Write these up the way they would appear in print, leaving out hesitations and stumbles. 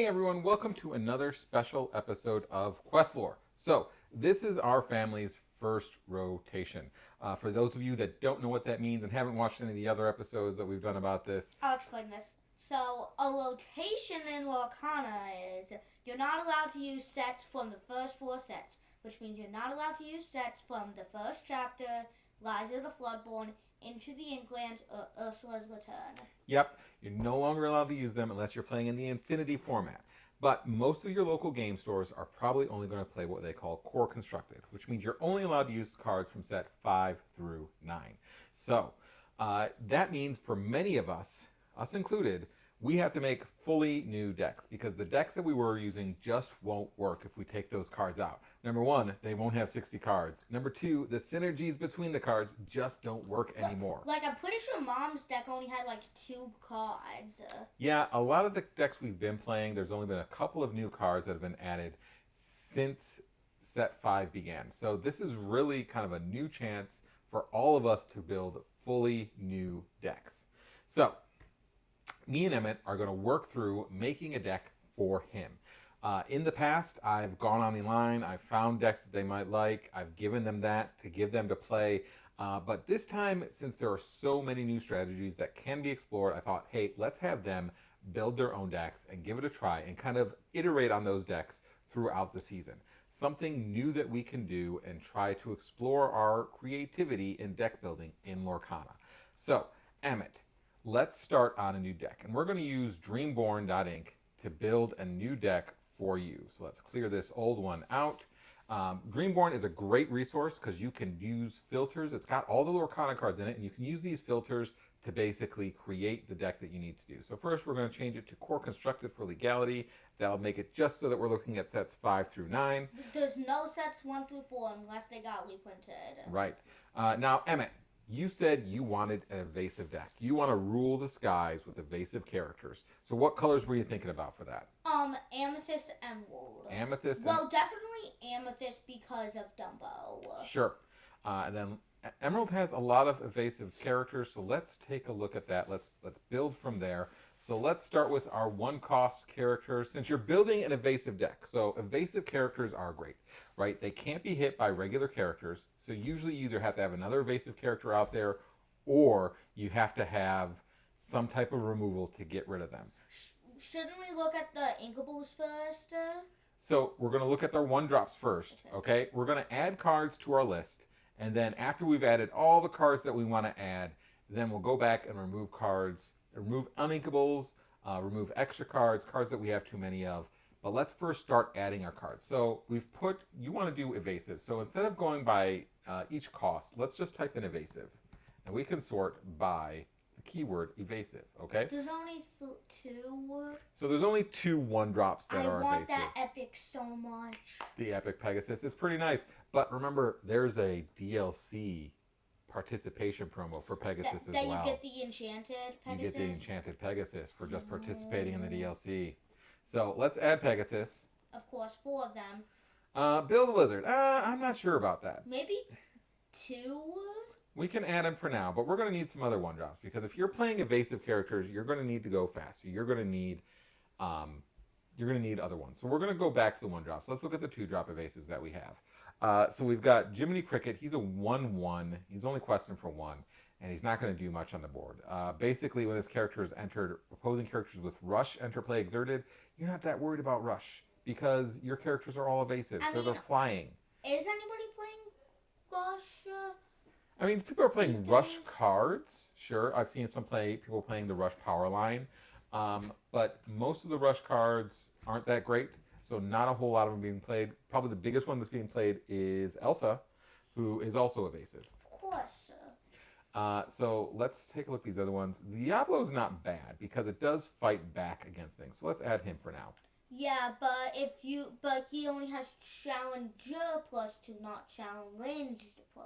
Hey everyone, welcome to another special episode of QuestLore. So, this is our family's first rotation. For those of you that don't know what that means and haven't watched any of the other episodes that we've done about this, I'll explain this. So, a rotation in Lorcana is you're not allowed to use sets from the first four sets, which means you're not allowed to use sets from the first chapter, Lies of the Floodborn, Into the Inklands, or Ursula's Return. yep, you're no longer allowed to use them unless you're playing in the Infinity format. But most of your local game stores are probably only going to play what they call core constructed, which means you're only allowed to use cards from set 5 through 9. So, that means for many of us, us included, we have to make fully new decks because the decks that we were using just won't work if we take those cards out. Number one, they won't have 60 cards. Number two, the synergies between the cards just don't work anymore. Like, I'm pretty sure Mom's deck only had like 2 cards. Yeah, a lot of the decks we've been playing, there's only been a couple of new cards that have been added since set 5 began. So this is really kind of a new chance for all of us to build fully new decks. So, me and Emmett are going to work through making a deck for him. In the past, I've gone online, I've found decks that they might like, I've given them that to give them to play. But this time, since there are so many new strategies that can be explored, I thought, hey, let's have them build their own decks and give it a try and kind of iterate on those decks throughout the season. Something new that we can do and try to explore our creativity in deck building in Lorcana. So, Emmett, let's start on a new deck. And we're going to use Dreamborn.inc to build a new deck for you. So let's clear this old one out. Dreamborn is a great resource because you can use filters. It's got all the Lorcana cards in it, and you can use these filters to basically create the deck that you need to do. So first we're going to change it to core constructed for legality. That'll make it just so that we're looking at sets 5 through 9. There's no sets 1 through 4 unless they got reprinted. Right. Now, Emmett, you said you wanted an evasive deck. You want to rule the skies with evasive characters. So what colors were you thinking about for that? Amethyst, Emerald. Amethyst? Well, definitely Amethyst because of Dumbo. Sure. And then Emerald has a lot of evasive characters, so let's take a look at that. Let's build from there. So let's start with our one-cost characters. Since you're building an evasive deck, so evasive characters are great, right? They can't be hit by regular characters, so usually you either have to have another evasive character out there, or you have to have some type of removal to get rid of them. Shouldn't we look at the Inkables first? So we're going to look at their one-drops first, okay? We're going to add cards to our list, and then after we've added all the cards that we want to add, then we'll go back and remove cards, remove uninkables, remove extra cards, cards that we have too many of. But let's first start adding our cards. So we've put, you want to do evasive. So instead of going by each cost, let's just type in evasive. And we can sort by the keyword evasive, okay? There's only 2. So there's only 2 one-drops that are evasive. I want that epic so much. The epic Pegasus. It's pretty nice. But remember, there's a DLC participation promo for Pegasus as well. That you get the enchanted Pegasus? You get the enchanted Pegasus for just participating in the DLC. So let's add Pegasus. Of course, 4 of them. Build a lizard. I'm not sure about that. Maybe 2? We can add them for now, but we're going to need some other one-drops because if you're playing evasive characters, you're going to need to go fast. So you're going to need other ones. So we're going to go back to the one-drops. Let's look at the 2-drop evasives that we have. So we've got Jiminy Cricket. He's a 1/1. He's only questing for 1, and he's not going to do much on the board. Basically, when this character is entered, opposing characters with Rush enter play exerted, you're not that worried about Rush because your characters are all evasive, so they're flying. Is anybody playing Rush? I mean, people are playing Rush cards. Sure, I've seen people playing the Rush power line, but most of the Rush cards aren't that great. So not a whole lot of them being played. Probably the biggest one that's being played is Elsa, who is also evasive. Of course. So let's take a look at these other ones. Diablo's not bad because it does fight back against things. So let's add him for now. Yeah, but he only has Challenger +2, not Challenged +2.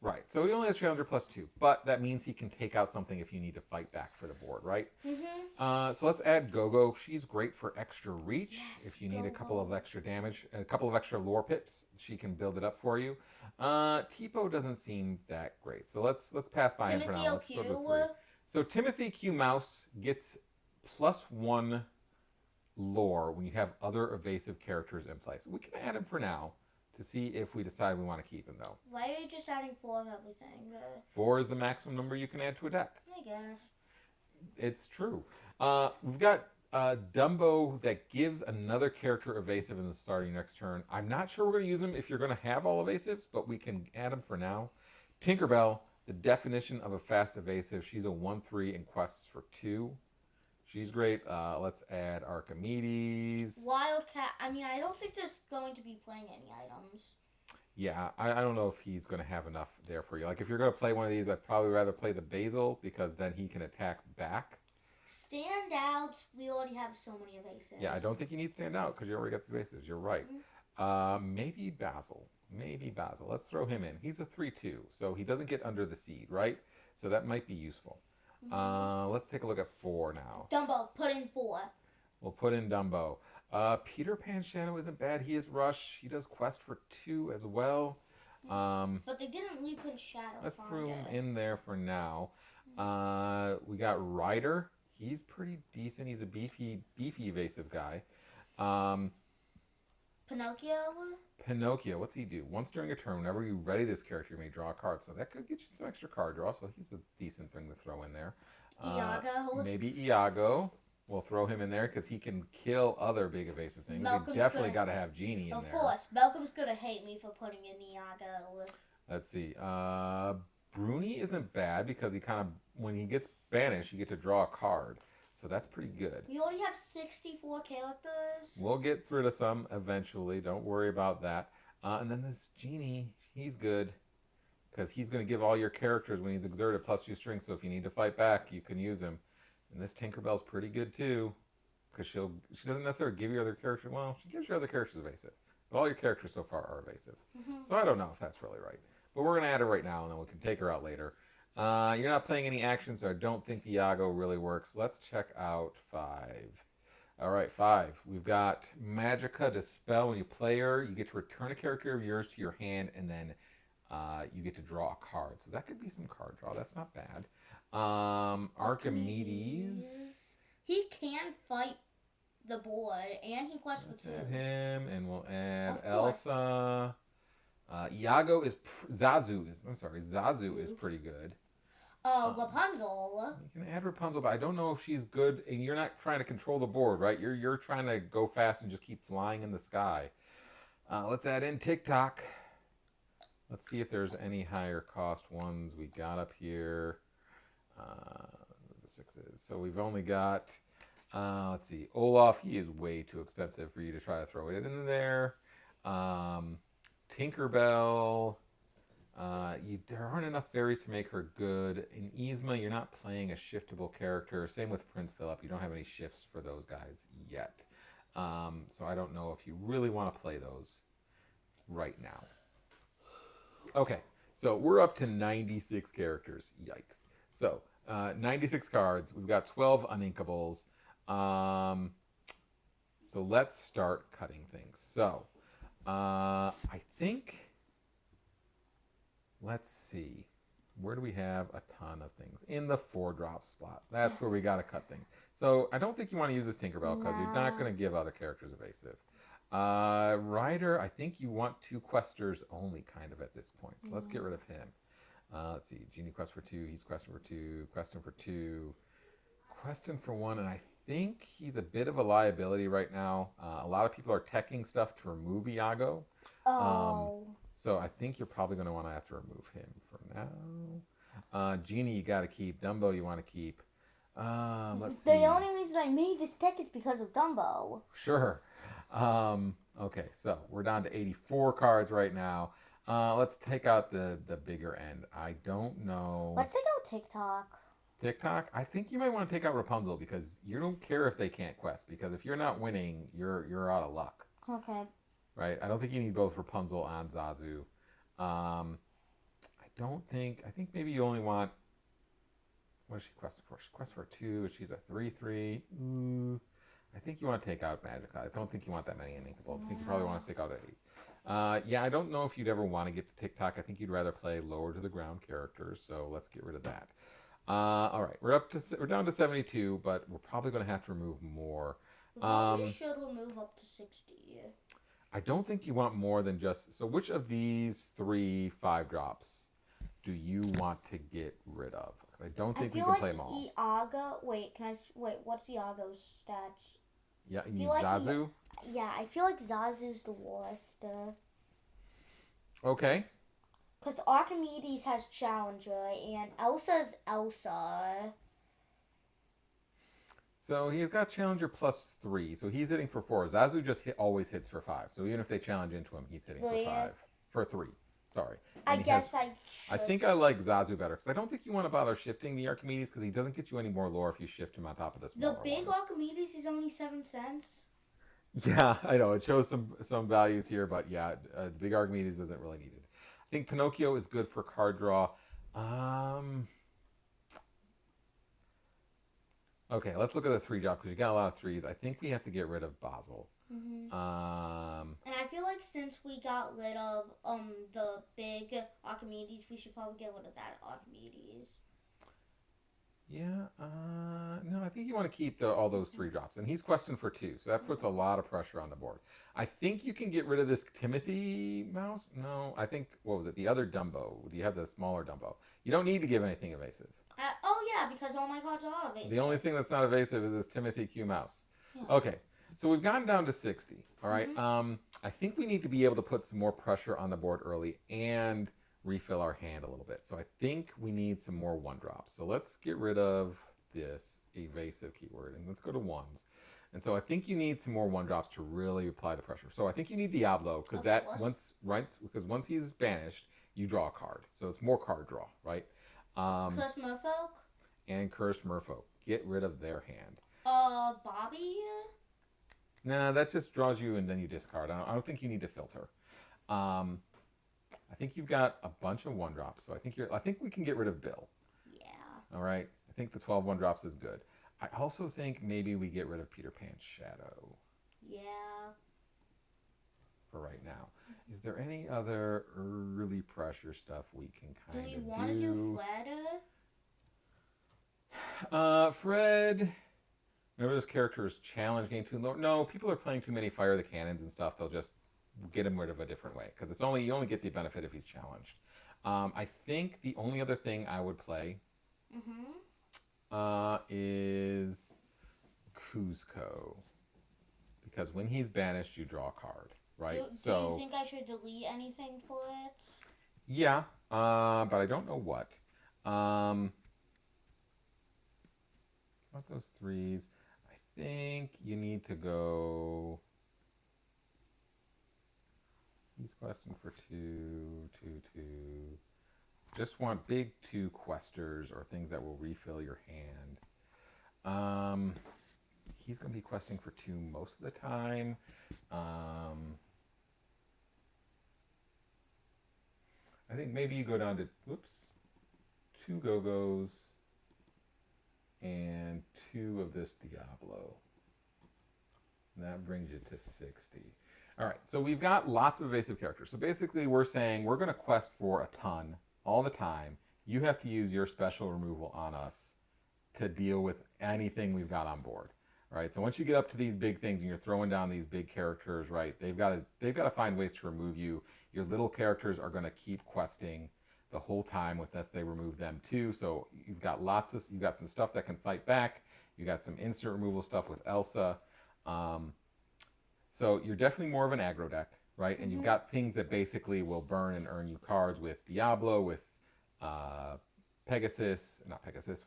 Right. So he only has Challenger +2, but that means he can take out something if you need to fight back for the board, right? Mm-hmm. So let's add Gogo. She's great for extra reach. Yes, if you need Gogo. a couple of extra damage and a couple of extra lore pips, she can build it up for you. Tipo doesn't seem that great, so let's pass by him for now. Let's go to 3. So Timothy Q Mouse gets +1 lore when you have other evasive characters in place. We can add him for now to see if we decide we want to keep him, though. Why are you just adding 4 of everything? 4 is the maximum number you can add to a deck. I guess. It's true. We've got Dumbo that gives another character evasive in the starting next turn. I'm not sure we're going to use him if you're going to have all evasives, but we can add him for now. Tinkerbell, the definition of a fast evasive. She's a 1/3 and quests for 2. She's great. Let's add Archimedes. Wildcat. I mean, I don't think there's going to be playing any items. Yeah, I don't know if he's going to have enough there for you. Like, if you're going to play one of these, I'd probably rather play the Basil because then he can attack back. Standouts, we already have so many evasives. Yeah, I don't think you need stand out because you already got the evasives. You're right. Maybe Basil. Let's throw him in. He's a 3/2, so he doesn't get under the seed, right? So that might be useful. Let's take a look at 4 now. Dumbo, put in 4. We'll put in Dumbo. Peter Pan Shadow isn't bad. He is Rush. He does quest for 2 as well. But they didn't leave his shadow. Let's throw him in there for now. We got Ryder. He's pretty decent. He's a beefy evasive guy. Pinocchio, what's he do? Once during a turn, whenever you ready this character, you may draw a card. So that could get you some extra card draw. So he's a decent thing to throw in there. Iago. Maybe Iago. We'll throw him in there because he can kill other big evasive things. We definitely got to have Genie in there. Of course. Malcolm's going to hate me for putting in Iago. Let's see. Bruni isn't bad because he kind of, when he gets banished, you get to draw a card. So that's pretty good. We already have 64 characters. We'll get rid of some eventually. Don't worry about that. And then this Genie, he's good because he's going to give all your characters when he's exerted +2 strength. So if you need to fight back, you can use him. And this Tinkerbell's pretty good too because she doesn't necessarily give you other characters. Well, she gives your other characters evasive. But all your characters so far are evasive. So I don't know if that's really right. But we're going to add her right now and then we can take her out later. You're not playing any action, so I don't think the Iago really works. Let's check out 5. All right, 5. We've got Magica Dispel. When you play her, you get to return a character of yours to your hand, and then you get to draw a card. So that could be some card draw. That's not bad. Archimedes. He can fight the board, and he quests for 2. Add him, and we'll add Elsa. Iago is Zazu is pretty good. Rapunzel. You can add Rapunzel, but I don't know if she's good. And you're not trying to control the board, right? You're trying to go fast and just keep flying in the sky. Let's add in TikTok. Let's see if there's any higher cost ones we got up here. The 6s. So we've only got. Let's see. Olaf. He is way too expensive for you to try to throw it in there. Tinkerbell. There aren't enough fairies to make her good. In Yzma, you're not playing a shiftable character. Same with Prince Philip. You don't have any shifts for those guys yet. So I don't know if you really want to play those right now. Okay, so we're up to 96 characters. Yikes. So 96 cards. We've got 12 uninkables. So let's start cutting things. So I think... Let's see. Where do we have a ton of things? In the 4-drop spot. That's where we got to cut things. So I don't think you want to use this Tinkerbell because you're not going to give other characters evasive. Ryder, I think you want 2 questers only kind of at this point. So let's get rid of him. Let's see. Genie quest for 2. He's questing for 2. Questing for 2. Questing for 1. And I think he's a bit of a liability right now. A lot of people are teching stuff to remove Iago. So I think you're probably going to want to have to remove him for now. Genie, you got to keep. Dumbo, you want to keep. Let's see. The only reason I made this deck is because of Dumbo. Sure. Okay, so we're down to 84 cards right now. Let's take out the bigger end. I don't know. Let's take out TikTok. TikTok? I think you might want to take out Rapunzel because you don't care if they can't quest. Because if you're not winning, you're out of luck. Okay. Right? I don't think you need both Rapunzel and Zazu. I think maybe you only want... What is she questing for? She quests for 2. She's a 3/3. I think you want to take out Magica. I don't think you want that many uninkables. I think you probably want to stick out 8. Yeah, I don't know if you'd ever want to get to TikTok. I think you'd rather play lower to the ground characters. So let's get rid of that. All right, we're down to 72, but we're probably going to have to remove more. We should remove up to 60. I don't think you want more than just... So which of these 3 5-drops do you want to get rid of? Because I don't think we can play them all. Iago... Wait, what's Iago's stats? Yeah, you need Zazu? Yeah, I feel like Zazu's the worst. Okay. Because Archimedes has Challenger, and Elsa's Elsa. So he's got Challenger +3, so he's hitting for 4. Zazu just always hits for 5. So even if they challenge into him, he's hitting for 5. For 3. Sorry. And I think I like Zazu better, because I don't think you want to bother shifting the Archimedes, because he doesn't get you any more lore if you shift him on top of this. The big Archimedes is only 7 cents. Yeah, I know. It shows some values here, but yeah, the big Archimedes isn't really needed. I think Pinocchio is good for card draw. Okay, let's look at the 3-drop, because you got a lot of 3s. I think we have to get rid of Basel. And I feel like since we got rid of the big Archimedes, we should probably get rid of that Archimedes. Yeah, no, I think you want to keep all those 3-drops. And he's questing for 2, so that puts a lot of pressure on the board. I think you can get rid of this Timothy mouse. No, I think, what was it, the other Dumbo. Do you have the smaller Dumbo? You don't need to give anything evasive. Oh, yeah, because all my cards are evasive. The only thing that's not evasive is this Timothy Q mouse. Yeah. Okay, so we've gotten down to 60, all right? I think we need to be able to put some more pressure on the board early and refill our hand a little bit. So I think we need some more 1-drops. So let's get rid of this evasive keyword, and let's go to 1s. And so I think you need some more 1-drops to really apply the pressure. So I think you need Diablo, because because once he's banished, you draw a card. So it's more card draw, right? Cursed Merfolk? And Cursed Merfolk. Get rid of their hand. Bobby? Nah, that just draws you and then you discard. I don't think you need to filter. I think you've got a bunch of 1-drops, so I think we can get rid of Bill. Yeah. All right. I think the 12 1-drops is good. I also think maybe we get rid of Peter Pan's Shadow. Yeah. For right now. Is there any other early pressure stuff we can kind of do? Do we want to do Fred? Fred. Remember this character's challenge game too low? No, people are playing too many Fire the Cannons and stuff. They'll just get him rid of a different way, because you only get the benefit if he's challenged. I think the only other thing I would play is Kuzco, because when he's banished, you draw a card, right? Do you think I should delete anything for it? Yeah, but I don't know what. What those 3s? I think you need to go. He's questing for 2, 2, 2. Just want big 2 questers or things that will refill your hand. He's going to be questing for 2 most of the time. I think maybe you go down to 2 Go-Go's and 2 of this Diablo. And that brings you to 60. All right, so we've got lots of evasive characters. So basically we're saying we're going to quest for a ton all the time. You have to use your special removal on us to deal with anything we've got on board. Right? So once you get up to these big things and you're throwing down these big characters, right, they've got to find ways to remove you. Your little characters are going to keep questing the whole time unless they remove them too. So you've got some stuff that can fight back. You got some instant removal stuff with Elsa. So you're definitely more of an aggro deck, right? And you've got things that basically will burn and earn you cards with Diablo, with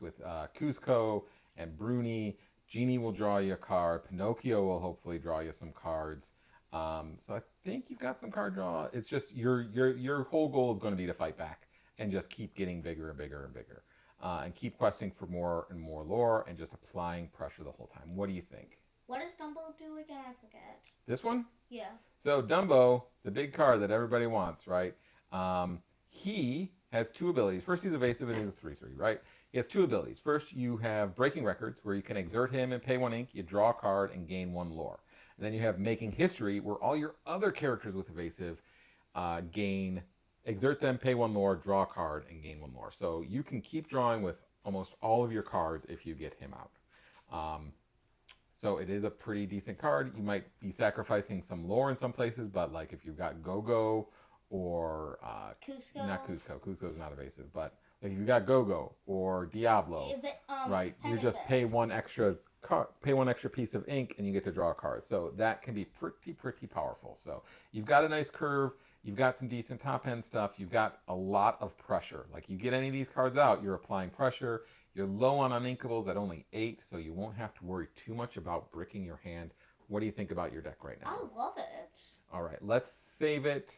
with Kuzco and Bruni. Genie will draw you a card. Pinocchio will hopefully draw you some cards. So I think you've got some card draw. It's just your whole goal is going to be to fight back and just keep getting bigger and bigger and bigger. And keep questing for more and more lore and just applying pressure the whole time. What do you think? What does Dumbo do again? I forget. This one? Yeah. So Dumbo, the big card that everybody wants, right? He has 2 abilities. First, he's evasive and he's a 3/3, right? He has 2 abilities. First, you have Breaking Records, where you can exert him and pay 1 ink. You draw a card and gain 1 lore. And then you have Making History, where all your other characters with evasive exert them, pay 1 lore, draw a card, and gain 1 lore. So you can keep drawing with almost all of your cards if you get him out. So it is a pretty decent card. You might be sacrificing some lore in some places, but like if you've got Go-Go or Cusco. not Cusco. Cusco's not evasive, but like if you got Go-Go or Diablo, right? You just pay one extra piece of ink and you get to draw a card. So that can be pretty powerful. So you've got a nice curve. You've got some decent top end stuff. You've got a lot of pressure. Like you get any of these cards out, you're applying pressure. You're low on uninkables at only 8, so you won't have to worry too much about bricking your hand. What do you think about your deck right now? I love it. All right, let's save it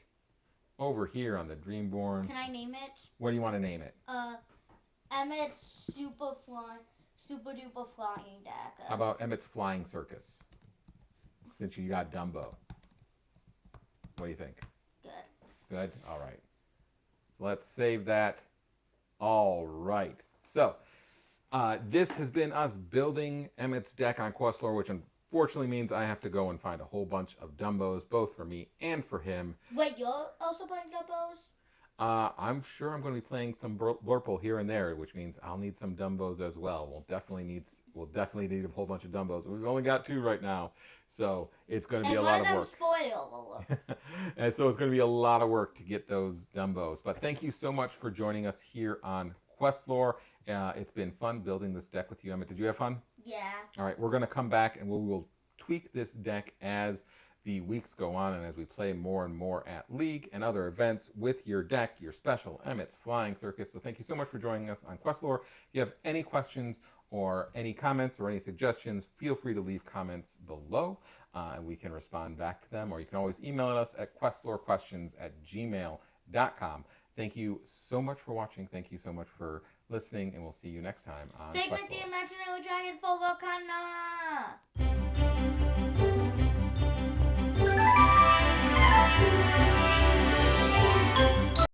over here on the Dreamborn. Can I name it? What do you want to name it? Emmett's super duper flying deck. How about Emmett's Flying Circus? Since you got Dumbo. What do you think? Good. Good? All right. So let's save that. All right. So this has been us building Emmett's deck on QuestLore, which unfortunately means I have to go and find a whole bunch of Dumbos, both for me and for him. Wait, you're also playing Dumbos? I'm sure I'm going to be playing some Blurple here and there, which means I'll need some Dumbos as well. We'll definitely need a whole bunch of Dumbos. We've only got 2 right now, so it's going to be a lot of work. Spoil. And so it's going to be a lot of work to get those Dumbos. But thank you so much for joining us here on QuestLore. It's been fun building this deck with you, Emmett. Did you have fun? Yeah. All right, we're going to come back and we will tweak this deck as the weeks go on and as we play more and more at League and other events with your deck, your special Emmett's Flying Circus. So thank you so much for joining us on QuestLore. If you have any questions or any comments or any suggestions, feel free to leave comments below and we can respond back to them. Or you can always email us at questlorequestions@gmail.com. Thank you so much for watching. Thank you so much for listening, and we'll see you next time on Take QuestLore. with the imaginary dragon for Lorcana!